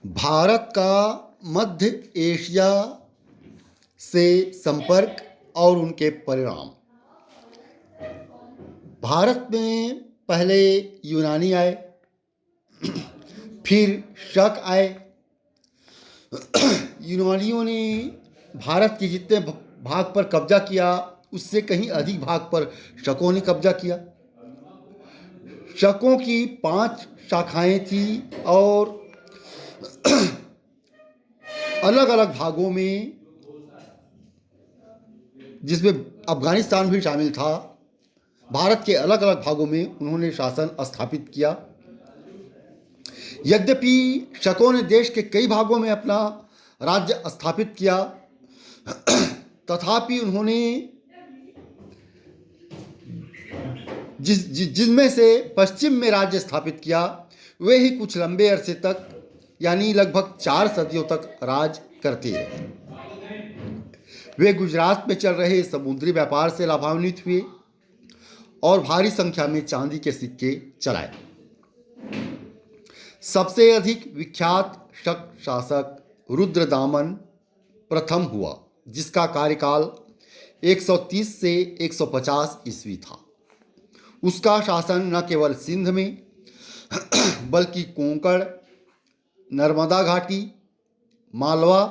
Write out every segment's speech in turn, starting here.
भारत का मध्य एशिया से संपर्क और उनके परिणाम। भारत में पहले यूनानी आए, फिर शक आए। यूनानियों ने भारत के जितने भाग पर कब्जा किया उससे कहीं अधिक भाग पर शकों ने कब्जा किया। शकों की 5 शाखाएं थी और अलग अलग भागों में, जिसमें अफगानिस्तान भी शामिल था, भारत के अलग अलग भागों में उन्होंने शासन स्थापित किया। यद्यपि शकों ने देश के कई भागों में अपना राज्य स्थापित किया, तथापि उन्होंने जिनमें से पश्चिम में राज्य स्थापित किया वे ही कुछ लंबे अरसे तक, यानी लगभग 4 सदियों तक राज करते रहे। वे गुजरात में चल रहे समुद्री व्यापार से लाभान्वित हुए और भारी संख्या में चांदी के सिक्के चलाए। सबसे अधिक विख्यात शक शासक रुद्रदामन प्रथम हुआ, जिसका कार्यकाल 130 से 150 ईस्वी था। उसका शासन न केवल सिंध में बल्कि कोंकण, नर्मदा घाटी, मालवा,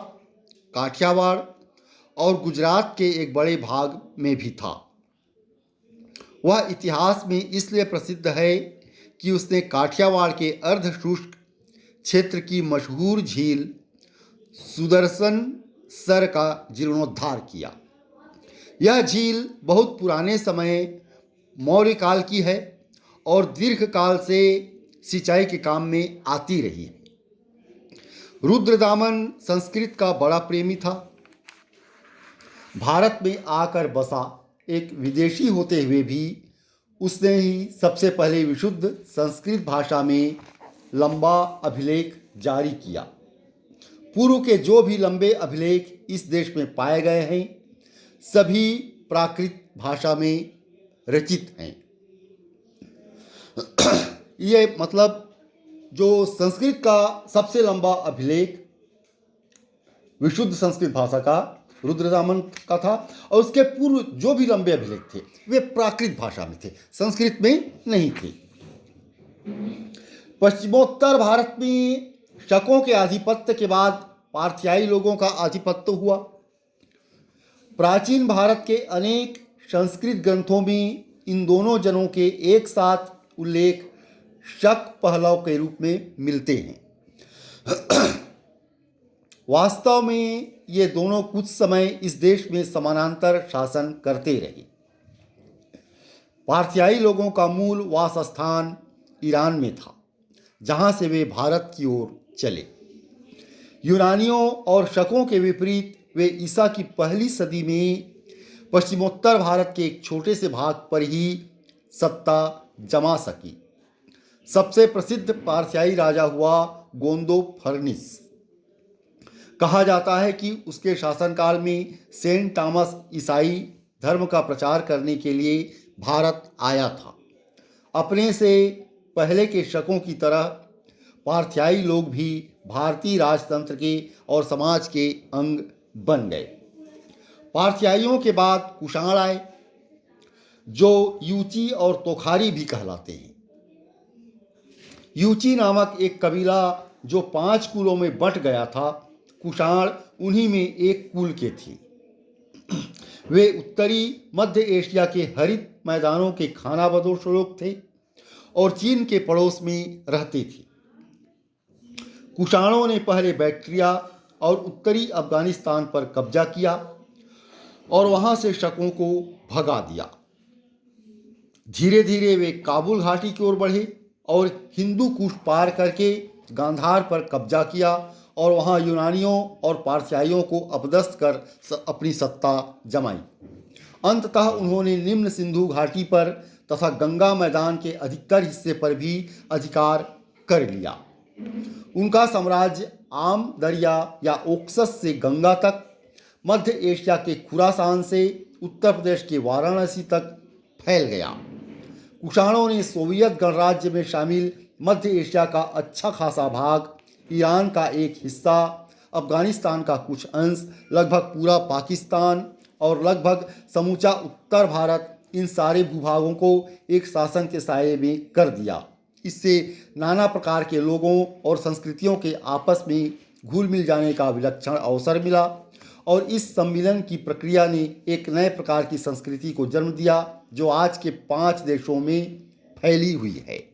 काठियावाड़ और गुजरात के एक बड़े भाग में भी था। वह इतिहास में इसलिए प्रसिद्ध है कि उसने काठियावाड़ के अर्ध शुष्क क्षेत्र की मशहूर झील सुदर्शन सर का जीर्णोद्धार किया। यह झील बहुत पुराने समय मौर्य काल की है और दीर्घ काल से सिंचाई के काम में आती रही है। रुद्रदामन संस्कृत का बड़ा प्रेमी था। भारत में आकर बसा एक विदेशी होते हुए भी उसने ही सबसे पहले विशुद्ध संस्कृत भाषा में लंबा अभिलेख जारी किया। पूर्व के जो भी लंबे अभिलेख इस देश में पाए गए हैं सभी प्राकृत भाषा में रचित हैं। ये मतलब जो संस्कृत का सबसे लंबा अभिलेख विशुद्ध संस्कृत भाषा का रुद्रदामन का था, और उसके पूर्व जो भी लंबे अभिलेख थे वे प्राकृत भाषा में थे, संस्कृत में नहीं थे। पश्चिमोत्तर भारत में शकों के आधिपत्य के बाद पार्थियाई लोगों का आधिपत्य हुआ। प्राचीन भारत के अनेक संस्कृत ग्रंथों में इन दोनों जनों के एक साथ उल्लेख शक पहलव के रूप में मिलते हैं। वास्तव में ये दोनों कुछ समय इस देश में समानांतर शासन करते रहे। पार्थियाई लोगों का मूल वास स्थान ईरान में था, जहाँ से वे भारत की ओर चले। यूनानियों और शकों के विपरीत वे ईसा की पहली सदी में पश्चिमोत्तर भारत के एक छोटे से भाग पर ही सत्ता जमा सकी। सबसे प्रसिद्ध पार्थियाई राजा हुआ गोंदो फर्निस। कहा जाता है कि उसके शासनकाल में सेंट थॉमस ईसाई धर्म का प्रचार करने के लिए भारत आया था। अपने से पहले के शकों की तरह पार्थियाई लोग भी भारतीय राजतंत्र के और समाज के अंग बन गए। पार्थियाइयों के बाद कुषाण आए, जो यूची और तोखारी भी कहलाते हैं। यूची नामक एक कबीला जो 5 कुलों में बंट गया था, कुषाण उन्हीं में एक कुल के थे। वे उत्तरी मध्य एशिया के हरित मैदानों के खानाबदोश लोग थे और चीन के पड़ोस में रहते थे। कुषाणों ने पहले बैक्ट्रिया और उत्तरी अफगानिस्तान पर कब्जा किया और वहां से शकों को भगा दिया। धीरे धीरे वे काबुल घाटी की ओर बढ़े और हिंदू कुश पार करके गांधार पर कब्जा किया और वहां यूनानियों और पारसियाइयों को अपदस्थ कर अपनी सत्ता जमाई। अंततः उन्होंने निम्न सिंधु घाटी पर तथा गंगा मैदान के अधिकतर हिस्से पर भी अधिकार कर लिया। उनका साम्राज्य आम दरिया या ओक्सस से गंगा तक, मध्य एशिया के खुरासान से उत्तर प्रदेश के वाराणसी तक फैल गया। कुषाणों ने सोवियत गणराज्य में शामिल मध्य एशिया का अच्छा खासा भाग ईरान का एक हिस्सा, अफगानिस्तान का कुछ अंश, लगभग पूरा पाकिस्तान और लगभग समूचा उत्तर भारत, इन सारे भूभागों को एक शासन के साये में कर दिया। इससे नाना प्रकार के लोगों और संस्कृतियों के आपस में घुल मिल जाने का विलक्षण अवसर मिला और इस सम्मिलन की प्रक्रिया ने एक नए प्रकार की संस्कृति को जन्म दिया जो आज के 5 देशों में फैली हुई है।